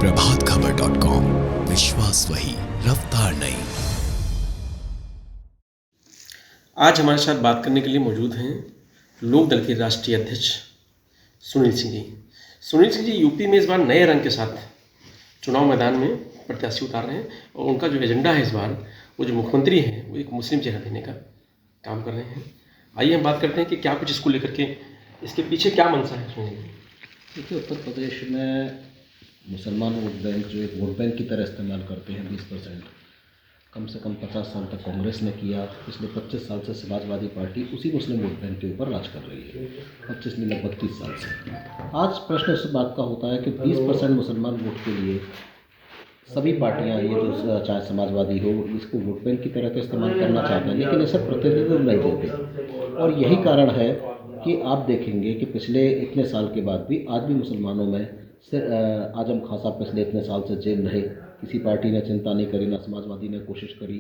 प्रभातखबर.com, विश्वास वही, रफ्तार नहीं। आज हमारे साथ बात करने के लिए मौजूद हैं लोक दल के राष्ट्रीय अध्यक्ष सुनील सिंह जी। सुनील सिंह जी यूपी में इस बार नए रंग के साथ चुनाव मैदान में प्रत्याशी उतार रहे हैं और उनका जो एजेंडा है इस बार वो जो मुख्यमंत्री हैं वो एक मुस्लिम चेहरा देने का काम कर रहे हैं। आइए हम बात करते हैं कि क्या कुछ इसको लेकर के इसके पीछे क्या मंशा है सुनील जी। देखिए, उत्तर प्रदेश में मुसलमान वोट बैंक जो एक वोट बैंक की तरह इस्तेमाल करते हैं 20%, कम से कम 50 साल तक कांग्रेस ने किया। पिछले 25 साल से समाजवादी पार्टी उसी मुस्लिम वोट बैंक के ऊपर राज कर रही है, 25 नहीं लगभग 30 साल से। आज प्रश्न इस बात का होता है कि 20% मुसलमान वोट के लिए सभी पार्टियां, ये जो चाहे समाजवादी हो, इसको वोट बैंक की तरह का इस्तेमाल करना चाहते हैं, लेकिन इसे प्रतिनिधित्व नहीं देते। और यही कारण है कि आप देखेंगे कि पिछले इतने साल के बाद भी आज भी मुसलमानों में आजम खान साहब पिछले इतने साल से जेल रहे, किसी पार्टी ने चिंता नहीं करी, ना समाजवादी ने कोशिश करी,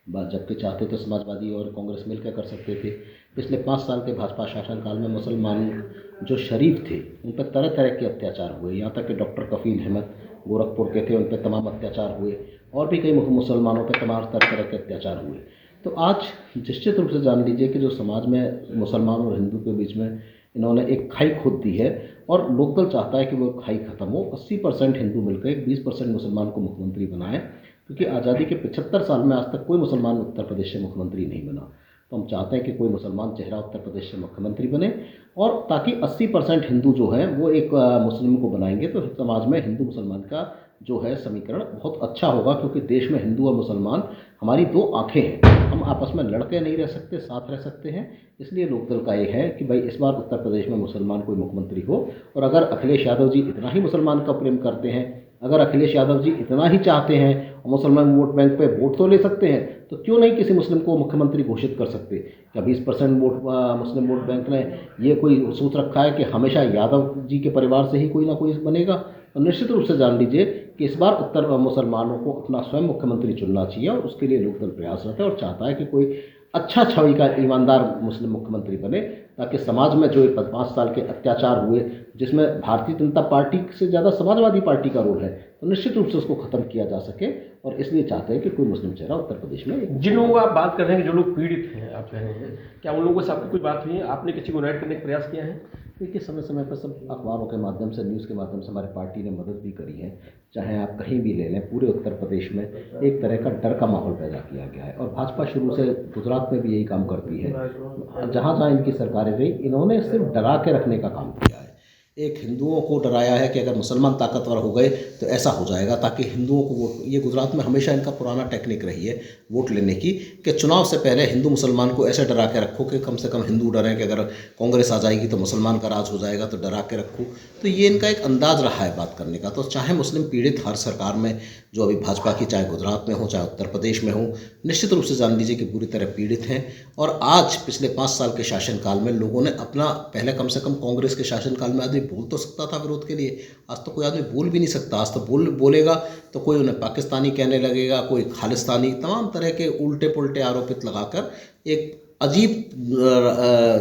जबकि चाहते तो समाजवादी और कांग्रेस मिलकर कर सकते थे। पिछले 5 साल के भाजपा शासनकाल में मुसलमान जो शरीफ थे उन पर तरह तरह के अत्याचार हुए, यहाँ तक कि डॉक्टर कफील अहमद गोरखपुर के थे, उन पर तमाम अत्याचार हुए, और भी कई मुसलमानों पर तमाम तरह के अत्याचार हुए। तो आज निश्चित रूप से जान लीजिए कि जो समाज में मुसलमान और हिंदू के बीच में इन्होंने एक खाई खोद दी है, और लोकदल चाहता है कि वो खाई खत्म हो। 80% हिंदू मिलकर एक 20% मुसलमान को मुख्यमंत्री बनाए, क्योंकि आज़ादी के 75 साल में आज तक कोई मुसलमान उत्तर प्रदेश से मुख्यमंत्री नहीं बना। तो हम चाहते हैं कि कोई मुसलमान चेहरा उत्तर प्रदेश से मुख्यमंत्री बने, और ताकि 80% हिंदू जो हैं वो एक मुस्लिम को बनाएंगे, तो समाज में हिंदू मुसलमान का जो है समीकरण बहुत अच्छा होगा। क्योंकि देश में हिंदू और मुसलमान हमारी 2 आँखें हैं, हम आपस में लड़के नहीं रह सकते, साथ रह सकते हैं। इसलिए लोकदल का ये है कि भाई इस बार उत्तर प्रदेश में मुसलमान कोई मुख्यमंत्री हो। और अगर अखिलेश यादव जी इतना ही मुसलमान का प्रेम करते हैं, अगर अखिलेश यादव जी इतना ही चाहते हैं और मुसलमान वोट बैंक पे वोट तो ले सकते हैं, तो क्यों नहीं किसी मुस्लिम को मुख्यमंत्री घोषित कर सकते। क्या 20% वोट मुस्लिम वोट बैंक ने ये कोई सोच रखा है कि हमेशा यादव जी के परिवार से ही कोई ना कोई बनेगा? तो निश्चित रूप से जान लीजिए कि इस बार उत्तर मुसलमानों को अपना स्वयं मुख्यमंत्री चुनना चाहिए, और उसके लिए लोकदल प्रयासरत है और चाहता है कि कोई अच्छा छवि का ईमानदार मुस्लिम मुख्यमंत्री बने, ताकि समाज में जो 5 साल के अत्याचार हुए, जिसमें भारतीय जनता पार्टी से ज़्यादा समाजवादी पार्टी का रोल है, तो निश्चित रूप से उसको ख़त्म किया जा सके। और इसलिए चाहते हैं कि कोई मुस्लिम चेहरा उत्तर प्रदेश में। जिन लोगों को आप बात कर रहे हैं कि जो लोग पीड़ित हैं, आप कह रहे हैं, क्या उन लोगों से आपकी कोई बात हुई है? आपने किसी को यूनाइट करने का प्रयास किया है? देखिए, समय समय पर सब अखबारों के माध्यम से, न्यूज़ के माध्यम से हमारी पार्टी ने मदद भी करी है। चाहे आप कहीं भी ले लें, पूरे उत्तर प्रदेश में एक तरह का डर का माहौल पैदा किया गया है, और भाजपा शुरू से गुजरात में भी यही काम करती है। जहाँ जहाँ इनकी सरकारें रही, इन्होंने सिर्फ डरा के रखने का काम किया है। एक हिंदुओं को डराया है कि अगर मुसलमान ताकतवर हो गए तो ऐसा हो जाएगा, ताकि हिंदुओं को वोट, ये गुजरात में हमेशा इनका पुराना टेक्निक रही है वोट लेने की, कि चुनाव से पहले हिंदू मुसलमान को ऐसे डरा के रखो कि कम से कम हिंदू डरें कि अगर कांग्रेस आ जाएगी तो मुसलमान का राज हो जाएगा, तो डरा के रखो। तो ये इनका एक अंदाज रहा है बात करने का। तो चाहे मुस्लिम पीड़ित हर सरकार में, जो अभी भाजपा की, चाहे गुजरात में हो चाहे उत्तर प्रदेश में हो, निश्चित रूप से जान लीजिए कि बुरी तरह पीड़ित हैं। और आज पिछले 5 साल के शासनकाल में लोगों ने अपना, पहले कम से कम कांग्रेस के शासनकाल में आदमी बोल तो सकता था विरोध के लिए, आज तो कोई आदमी बोल भी नहीं सकता। आज तो बोलेगा तो कोई उन्हें पाकिस्तानी कहने लगेगा, कोई खालिस्तानी, तमाम तरह के उल्टे पुल्टे आरोपित लगाकर एक अजीब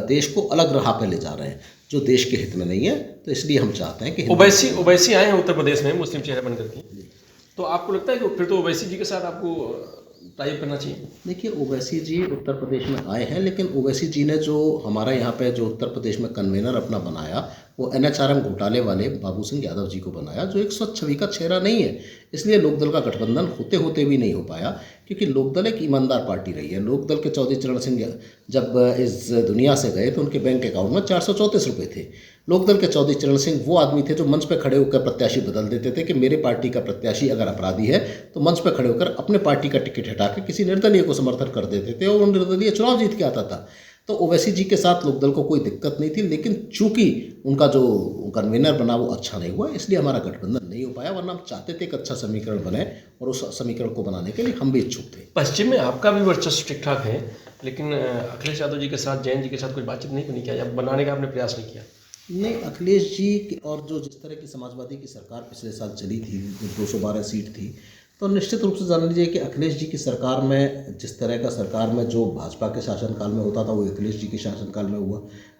देश को अलग राह पे ले जा रहे हैं, जो देश के हित में नहीं है। तो इसलिए हम चाहते हैं कि ओवैसी आए हैं उत्तर प्रदेश में मुस्लिम चेहरा बनकर के, तो आपको लगता है कि फिर तो ओवैसी जी के साथ आपको टाइप करना चाहिए? देखिए, ओवैसी जी उत्तर प्रदेश में आए हैं, लेकिन ओवैसी जी ने जो हमारा यहाँ पे जो उत्तर प्रदेश में कन्वेनर अपना बनाया, वो NHRM घोटाले वाले बाबू सिंह यादव जी को बनाया, जो एक स्वच्छ छवि का चेहरा नहीं है। इसलिए लोकदल का गठबंधन होते होते भी नहीं हो पाया, क्योंकि लोकदल एक ईमानदार पार्टी रही है। लोकदल के चौधरी चरण सिंह जब इस दुनिया से गए तो उनके बैंक अकाउंट में 434 रुपये थे। लोकदल के चौधरी चरण सिंह वो आदमी थे जो मंच पर खड़े होकर प्रत्याशी बदल देते थे, कि मेरे पार्टी का प्रत्याशी अगर अपराधी है तो मंच पर खड़े होकर अपने पार्टी का टिकट हटा के किसी निर्दलीय को समर्थन कर देते थे, और वो निर्दलीय चुनाव जीत के आता था। तो ओवैसी जी के साथ लोकदल को कोई दिक्कत नहीं थी, लेकिन चूंकि उनका जो कन्वेनर बना वो अच्छा नहीं हुआ, इसलिए हमारा गठबंधन नहीं हो पाया। वरना हम चाहते थे कि अच्छा समीकरण बने, और उस समीकरण को बनाने के लिए हम भी इच्छुक थे। पश्चिम में आपका भी वर्चस्व ठीक ठाक है, लेकिन अखिलेश यादव जी के साथ, जैन जी के साथ कोई बातचीत नहीं बनी क्या, या बनाने का आपने प्रयास नहीं किया? नहीं, अखिलेश जी और जो जिस तरह की समाजवादी की सरकार पिछले साल चली थी, 212 सीट थी, तो निश्चित रूप से जान लीजिए कि अखिलेश जी की सरकार में, जिस तरह का सरकार में जो भाजपा के शासनकाल में होता था, वो अखिलेश जी के शासनकाल में हुआ।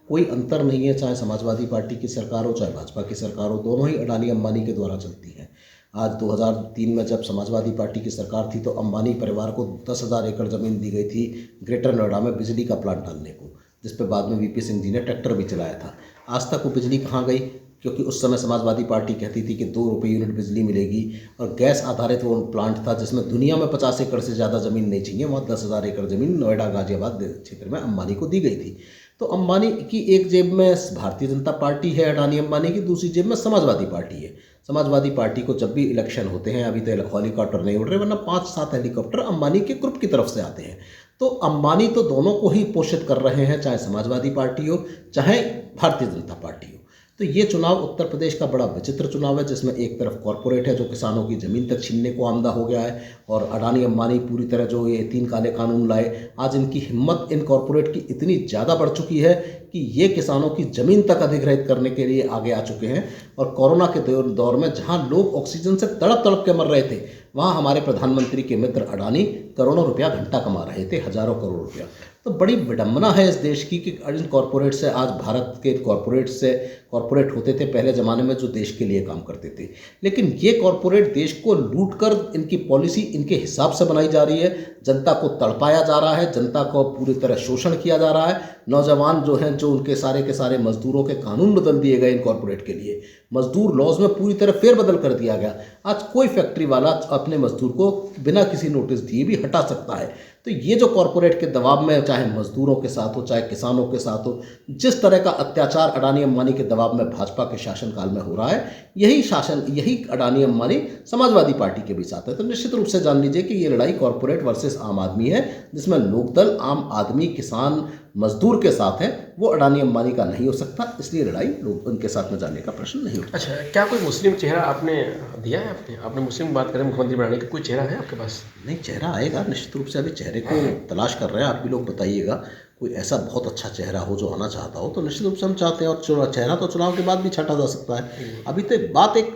कोई अंतर नहीं है, चाहे समाजवादी पार्टी की सरकार हो चाहे भाजपा की सरकार हो, दोनों ही अडानी अंबानी के द्वारा चलती हैं। आज 2003 में जब समाजवादी पार्टी की सरकार थी तो अंबानी परिवार को 10,000 एकड़ ज़मीन दी गई थी ग्रेटर नोएडा में बिजली का प्लांट डालने को, जिस पर बाद में वीपी सिंह जी ने ट्रैक्टर भी चलाया था। आज तक वो बिजली कहाँ गई? क्योंकि उस समय समाजवादी पार्टी कहती थी कि 2 रुपये यूनिट बिजली मिलेगी, और गैस आधारित वो प्लांट था जिसमें दुनिया में 50 एकड़ से ज़्यादा ज़मीन नहीं चाहिए, वहाँ 10,000 एकड़ ज़मीन नोएडा गाजियाबाद क्षेत्र में अंबानी को दी गई थी। तो अंबानी की एक जेब में भारतीय जनता पार्टी है, अडानी अंबानी की, दूसरी जेब में समाजवादी पार्टी है। समाजवादी पार्टी को जब भी इलेक्शन होते हैं, अभी तो हेलीकॉप्टर नहीं उड़ रहे, वरना 5-7 हेलीकॉप्टर अंबानी के ग्रुप की तरफ से आते हैं। तो अंबानी तो दोनों को ही पोषित कर रहे हैं, चाहे समाजवादी पार्टी हो चाहे भारतीय जनता पार्टी हो। तो ये चुनाव उत्तर प्रदेश का बड़ा विचित्र चुनाव है, जिसमें एक तरफ कॉरपोरेट है जो किसानों की ज़मीन तक छीनने को आमदा हो गया है, और अडानी अंबानी पूरी तरह जो ये 3 काले कानून लाए, आज इनकी हिम्मत इन कॉरपोरेट की इतनी ज़्यादा बढ़ चुकी है कि ये किसानों की ज़मीन तक अधिग्रहित करने के लिए आगे आ चुके हैं। और कोरोना के दौर में जहाँ लोग ऑक्सीजन से तड़प तड़प के मर रहे थे, वहाँ हमारे प्रधानमंत्री के मित्र अडानी करोड़ों रुपया घंटा कमा रहे थे, हज़ारों करोड़ रुपया। तो बड़ी विडम्बना है इस देश की कि इन कॉरपोरेट से, आज भारत के कॉरपोरेट होते थे पहले ज़माने में जो देश के लिए काम करते थे, लेकिन ये कॉरपोरेट देश को लूट कर इनकी पॉलिसी इनके हिसाब से बनाई जा रही है, जनता को तड़पाया जा रहा है, जनता को पूरी तरह शोषण किया जा रहा है। नौजवान जो हैं, जो उनके सारे के सारे मजदूरों के कानून बदल दिए गए इन कॉरपोरेट के लिए, मजदूर लॉज में पूरी तरह फेरबदल कर दिया गया। आज कोई फैक्ट्री वाला अपने मजदूर को बिना किसी नोटिस दिए भी हटा सकता है। तो ये जो कॉरपोरेट के दबाव में, चाहे मजदूरों के साथ हो चाहे किसानों के साथ हो, जिस तरह का अत्याचार अडानी अंबानी के दबाव में भाजपा के शासनकाल में हो रहा है, यही अडानी अंबानी समाजवादी पार्टी के भी साथ है। तो निश्चित रूप से जान लीजिए कि ये लड़ाई कॉरपोरेट वर्सेस आम आदमी है, जिसमें लोकदल आम आदमी, किसान, मजदूर के साथ है। वो अडानी अंबानी का नहीं हो सकता, इसलिए लड़ाई लोग उनके साथ में जाने का प्रश्न नहीं उठता। अच्छा, क्या कोई मुस्लिम चेहरा आपने दिया है? आपने मुस्लिम बात करें, मुख्यमंत्री बनाने का कोई चेहरा है आपके पास? नहीं, चेहरा आएगा निश्चित रूप से, अभी चेहरे को तलाश कर रहे हैं। आप भी लोग बताइएगा, कोई ऐसा बहुत अच्छा चेहरा हो जो आना चाहता हो तो निश्चित रूप से हम चाहते हैं। और चेहरा तो चुनाव के बाद भी छांटा जा सकता है। अभी तो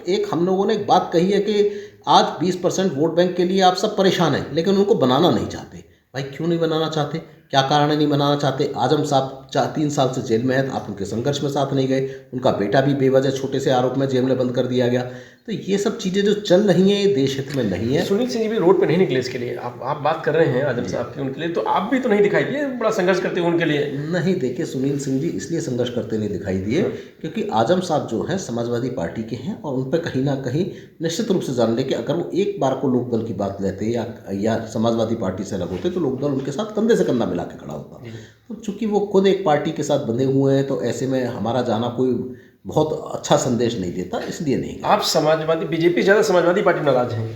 एक हम लोगों ने एक बात कही है कि आज 20% वोट बैंक के लिए आप सब परेशान हैं, लेकिन उनको बनाना नहीं चाहते। भाई क्यों नहीं बनाना चाहते? क्या कारण है नहीं बनाना चाहते? आजम साहब 3 साल से जेल में है, आप उनके संघर्ष में साथ नहीं गए। उनका बेटा भी बेवजह छोटे से आरोप में जेल में बंद कर दिया गया। तो ये सब चीज़ें जो चल रही हैं, ये देश हित में नहीं है। सुनील सिंह जी भी रोड पे नहीं निकले इसके लिए। आप बात कर रहे हैं आजम साहब की, उनके लिए तो आप भी तो नहीं दिखाई दिए बड़ा संघर्ष करते हुए उनके लिए? नहीं, देखिए, सुनील सिंह जी इसलिए संघर्ष करते नहीं दिखाई दिए क्योंकि आजम साहब जो हैं समाजवादी पार्टी के हैं, और उन पर कहीं ना कहीं निश्चित रूप से जान लें कि अगर वो एक बार को लोकदल की बात लेते या समाजवादी पार्टी से अलग होते तो लोकदल उनके साथ कंधे से कंधा मिला के खड़ा होता। तो चूंकि वो खुद एक पार्टी के साथ बंधे हुए हैं, तो ऐसे में हमारा जाना कोई बहुत अच्छा संदेश नहीं देता, इसलिए नहीं। आप समाजवादी, बीजेपी ज़्यादा समाजवादी पार्टी नाराज हैं?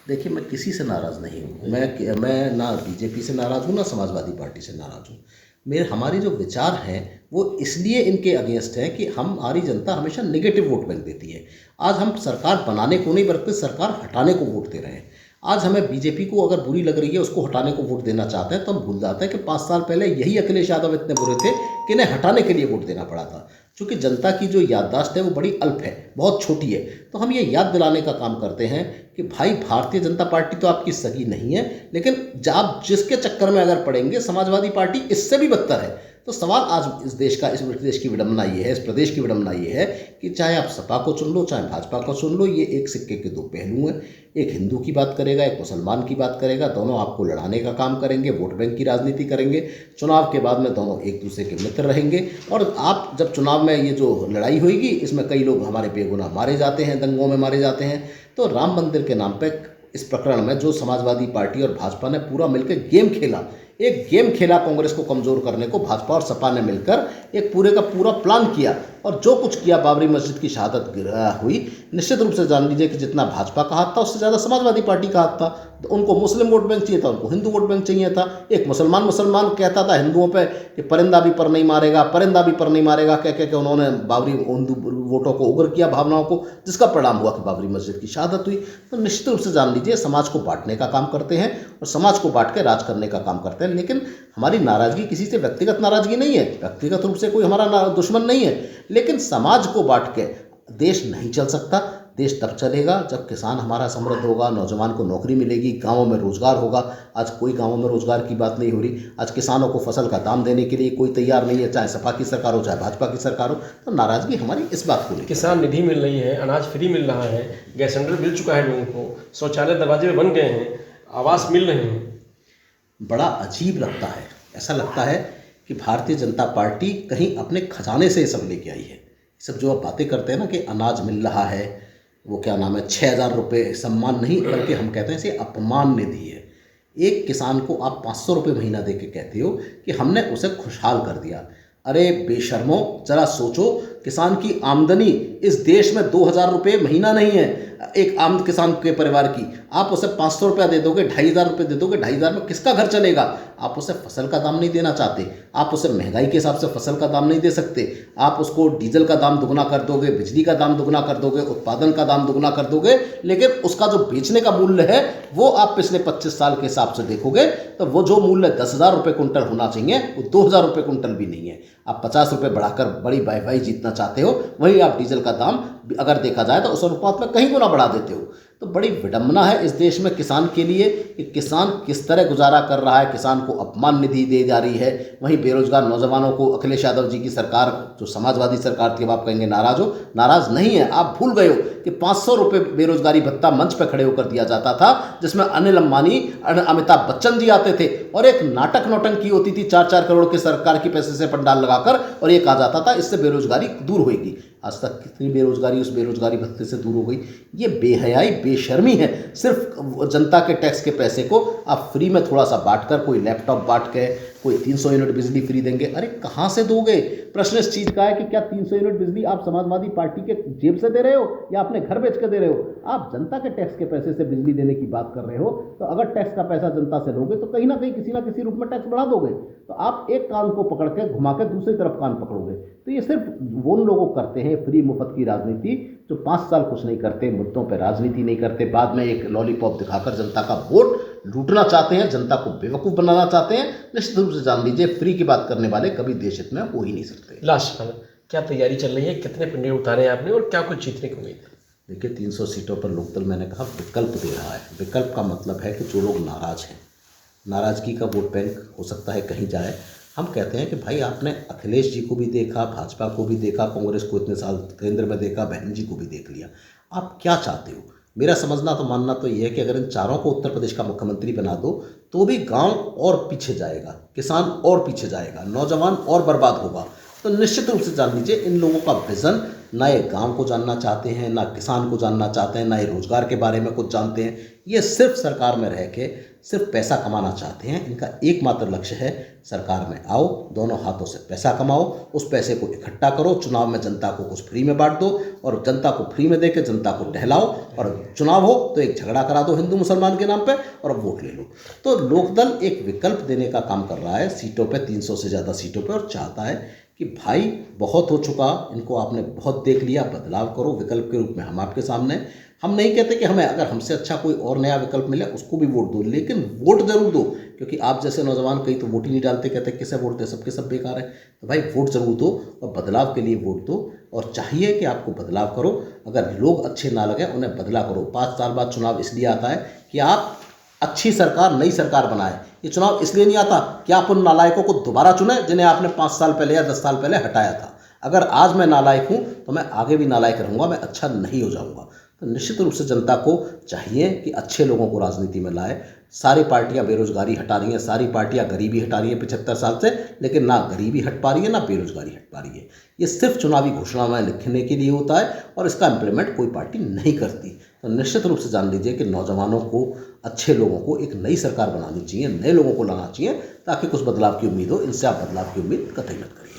देखिए, मैं किसी से नाराज़ नहीं हूँ। मैं ना बीजेपी से नाराज़ हूँ ना समाजवादी पार्टी से नाराज़ हूँ। हमारी जो विचार हैं वो इसलिए इनके अगेंस्ट हैं कि हमारी जनता हमेशा नेगेटिव वोट बैंक देती है। आज हम सरकार बनाने को नहीं बल्कि सरकार हटाने को वोट दे रहे हैं। आज हमें बीजेपी को अगर बुरी लग रही है, उसको हटाने को वोट देना चाहते हैं, तो हम भूल जाते हैं कि 5 साल पहले यही अखिलेश यादव इतने बुरे थे कि इन्हें हटाने के लिए वोट देना पड़ा था। चूँकि जनता की जो याददाश्त है वो बड़ी अल्प है, बहुत छोटी है। तो हम ये याद दिलाने का काम करते हैं कि भाई भारतीय जनता पार्टी तो आपकी सगी नहीं है, लेकिन आप जिसके चक्कर में अगर पड़ेंगे, समाजवादी पार्टी इससे भी बदतर है। तो सवाल आज इस देश की विडम्बना ये है, इस प्रदेश की विडम्बना ये है कि चाहे आप सपा को चुन लो चाहे भाजपा को चुन लो, ये एक सिक्के के 2 पहलू हैं। एक हिंदू की बात करेगा, एक मुसलमान की बात करेगा, दोनों आपको लड़ाने का काम करेंगे, वोट बैंक की राजनीति करेंगे। चुनाव के बाद में दोनों एक दूसरे के मित्र रहेंगे, और आप जब चुनाव में ये जो लड़ाई होगी, इसमें कई लोग हमारे बेगुनाह मारे जाते हैं, दंगों में मारे जाते हैं। तो राम मंदिर के नाम पर इस प्रकरण में जो समाजवादी पार्टी और भाजपा ने पूरा मिलकर गेम खेला, एक गेम खेला कांग्रेस को कमज़ोर करने को, भाजपा और सपा ने मिलकर एक पूरे का पूरा प्लान किया, और जो कुछ किया, बाबरी मस्जिद की शहादत हुई। निश्चित रूप से जान लीजिए कि जितना भाजपा का हाथ था उससे ज़्यादा समाजवादी पार्टी का हाथ था। तो उनको मुस्लिम वोट बैंक चाहिए था, उनको हिंदू वोट बैंक चाहिए था। एक मुसलमान कहता था हिंदुओं पे कि परिंदा भी पर नहीं मारेगा, कह के उन्होंने बाबरी हिंदू वोटों को उग्र किया, भावनाओं को, जिसका परिणाम हुआ कि बाबरी मस्जिद की शहादत हुई। तो निश्चित रूप से जान लीजिए समाज को बांटने का काम करते हैं और समाज को बांट के राज करने का काम करते हैं। लेकिन हमारी नाराज़गी किसी से व्यक्तिगत नाराज़गी नहीं है, व्यक्तिगत रूप से कोई हमारा दुश्मन नहीं है, लेकिन समाज को बांट के देश नहीं चल सकता। देश तब चलेगा जब किसान हमारा समृद्ध होगा, नौजवान को नौकरी मिलेगी, गाँवों में रोजगार होगा। आज कोई गाँवों में रोजगार की बात नहीं हो रही। आज किसानों को फसल का दाम देने के लिए कोई तैयार नहीं है, चाहे सपा की सरकार हो चाहे भाजपा की सरकार हो। तो नाराजगी हमारी इस बात को लेकर। किसान निधि मिल रही है, अनाज फ्री मिल रहा है, गैस सिलेंडर मिल चुका है लोगों को, शौचालय दरवाजे में बन गए हैं, आवास मिल रहे हैं। बड़ा अजीब लगता है, ऐसा लगता है कि भारतीय जनता पार्टी कहीं अपने खजाने से ये सब लेके आई है। सब जो आप बातें करते हैं ना कि अनाज मिल रहा है, वो क्या नाम है, 6,000 रुपये सम्मान नहीं, बल्कि हम कहते हैं इसे अपमान निधि है। एक किसान को आप 500 रुपये महीना दे के कहते हो कि हमने उसे खुशहाल कर दिया। अरे बेशर्मो, जरा सोचो, किसान की आमदनी इस देश में 2,000 रुपये महीना नहीं है एक आम किसान के परिवार की। आप उसे 500 रुपया दे दोगे, 2,500 रुपये दे दोगे, 2,500 में किसका घर चलेगा? आप उसे फसल का दाम नहीं देना चाहते, आप उसे महंगाई के हिसाब से फसल का दाम नहीं दे सकते, आप उसको डीजल का दाम दुगना कर दोगे, बिजली का दाम दुगना कर दोगे, उत्पादन का दाम दुगना कर दोगे, लेकिन उसका जो बेचने का मूल्य है वो आप पिछले 25 साल के हिसाब से देखोगे तो वो जो मूल्य 10,000 रुपये कुंटल होना चाहिए वो 2,000 रुपये कुंटल भी नहीं है। आप 50 रुपये बढ़ाकर बड़ी वाहवाही जीतना चाहते हो, वहीं आप डीजल का दाम अगर देखा जाए तो उस अनुपात में कहीं गुना बढ़ा देते हो। तो बड़ी विडंबना है इस देश में किसान के लिए कि किसान किस तरह गुजारा कर रहा है। किसान को अपमान निधि दी जा रही है, वहीं बेरोजगार नौजवानों को अखिलेश यादव जी की सरकार, जो समाजवादी सरकार थी, अब आप कहेंगे नाराज हो, नाराज नहीं है। आप भूल गए हो कि 500 रुपये बेरोजगारी भत्ता मंच पर खड़े होकर दिया जाता था, जिसमें अनिल अंबानी, अमिताभ बच्चन जी आते थे और एक नाटक नौटंकी होती थी 4-4 करोड़ के सरकार की पैसे से पंडाल लगाकर, और ये कहा जाता था इससे बेरोजगारी दूर होगी। आज तक कितनी बेरोजगारी उस बेरोजगारी भत्ते से दूर हो गई? ये बेहयाई, बेशर्मी है। सिर्फ जनता के टैक्स के पैसे को आप फ्री में थोड़ा सा बांटकर, कोई लैपटॉप बांट के, कोई 300 यूनिट बिजली फ्री देंगे। अरे कहाँ से दोगे? प्रश्न इस चीज़ का है कि क्या 300 यूनिट बिजली आप समाजवादी पार्टी के जेब से दे रहे हो या अपने घर बेच के दे रहे हो? आप जनता के टैक्स के पैसे से बिजली देने की बात कर रहे हो, तो अगर टैक्स का पैसा जनता से लोगे तो कहीं ना कहीं किसी ना किसी रूप में टैक्स बढ़ा दोगे। तो आप एक कान को पकड़ के घुमा के दूसरी तरफ कान पकड़ोगे। तो ये सिर्फ वो लोग करते हैं फ्री मुफ्त की राजनीति, जो 5 साल कुछ नहीं करते, मुद्दों पर राजनीति नहीं करते, बाद में एक लॉलीपॉप दिखाकर जनता का वोट लूटना चाहते हैं, जनता को बेवकूफ़ बनाना चाहते हैं। निश्चित रूप से जान लीजिए, फ्री की बात करने वाले कभी देश हित में हो ही नहीं सकते। लास्ट में क्या तैयारी चल रही है, कितने पिंडे उतारे आपने और क्या कुछ जीतने को उम्मीद है? देखिए, 300 सीटों पर लोकदल, मैंने कहा, विकल्प दे रहा है। विकल्प का मतलब है कि जो लोग नाराज हैं, नाराजगी का वोट बैंक हो सकता है कहीं जाए। हम कहते हैं कि भाई आपने अखिलेश जी को भी देखा, भाजपा को भी देखा, कांग्रेस को इतने साल केंद्र में देखा, बहन जी को भी देख लिया, आप क्या चाहते हो? मेरा समझना तो मानना तो ये है कि अगर इन चारों को उत्तर प्रदेश का मुख्यमंत्री बना दो तो भी गांव और पीछे जाएगा, किसान और पीछे जाएगा, नौजवान और बर्बाद होगा। तो निश्चित रूप से जान लीजिए, इन लोगों का विज़न ना ये गांव को जानना चाहते हैं, ना किसान को जानना चाहते हैं, ना ये रोजगार के बारे में कुछ जानते हैं। ये सिर्फ सरकार में रह के सिर्फ पैसा कमाना चाहते हैं। इनका एकमात्र लक्ष्य है, सरकार में आओ, दोनों हाथों से पैसा कमाओ, उस पैसे को इकट्ठा करो, चुनाव में जनता को कुछ फ्री में बांट दो और जनता को फ्री में देकर जनता को टहलाओ, और चुनाव हो तो एक झगड़ा करा दो हिंदू मुसलमान के नाम पे और वोट ले लो। तो लोकदल एक विकल्प देने का काम कर रहा है सीटों पे, 300 से ज़्यादा सीटों पे, और चाहता है कि भाई बहुत हो चुका, इनको आपने बहुत देख लिया, बदलाव करो। विकल्प के रूप में हम आपके सामने, हम नहीं कहते कि हमें, अगर हमसे अच्छा कोई और नया विकल्प मिले उसको भी वोट दो, लेकिन वोट जरूर दो, क्योंकि आप जैसे नौजवान कई तो वोट ही नहीं डालते, कहते किसे वोट दे, सबके सब बेकार है। तो भाई वोट जरूर दो और बदलाव के लिए वोट दो, और चाहिए कि आपको बदलाव करो। अगर लोग अच्छे ना लगे उन्हें बदला करो। 5 साल बाद चुनाव इसलिए आता है कि आप अच्छी सरकार, नई सरकार बनाए। ये चुनाव इसलिए नहीं आता कि आप उन नालायकों को दोबारा चुने जिन्हें आपने 5 साल पहले या 10 साल पहले हटाया था। अगर आज मैं नालायक हूँ तो मैं आगे भी नालायक रहूँगा, मैं अच्छा नहीं हो जाऊँगा। तो निश्चित रूप से जनता को चाहिए कि अच्छे लोगों को राजनीति में लाए। सारी पार्टियां बेरोजगारी हटा रही हैं, सारी पार्टियां गरीबी हटा रही हैं 75 साल से, लेकिन ना गरीबी हट पा रही है ना बेरोजगारी हट पा रही है। ये सिर्फ चुनावी घोषणाएं लिखने के लिए होता है और इसका इम्प्लीमेंट कोई पार्टी नहीं करती। तो निश्चित रूप से जान लीजिए कि नौजवानों को, अच्छे लोगों को एक नई सरकार बनानी चाहिए, नए लोगों को लाना चाहिए, ताकि कुछ बदलाव की उम्मीद हो। इनसे आप बदलाव की उम्मीद कतई मत करिए।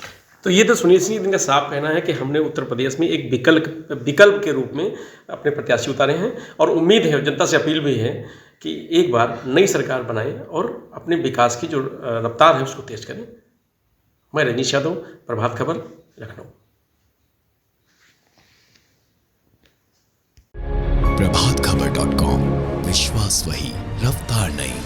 तो ये तो सुनील सिंह जी का साफ कहना है कि हमने उत्तर प्रदेश में एक विकल्प के रूप में अपने प्रत्याशी उतारे हैं, और उम्मीद है, जनता से अपील भी है कि एक बार नई सरकार बनाएं और अपने विकास की जो रफ्तार है उसको तेज करें। मैं रजनीश यादव, प्रभात खबर, लखनऊ। प्रभातखबर.com, विश्वास वही, रफ्तार नहीं।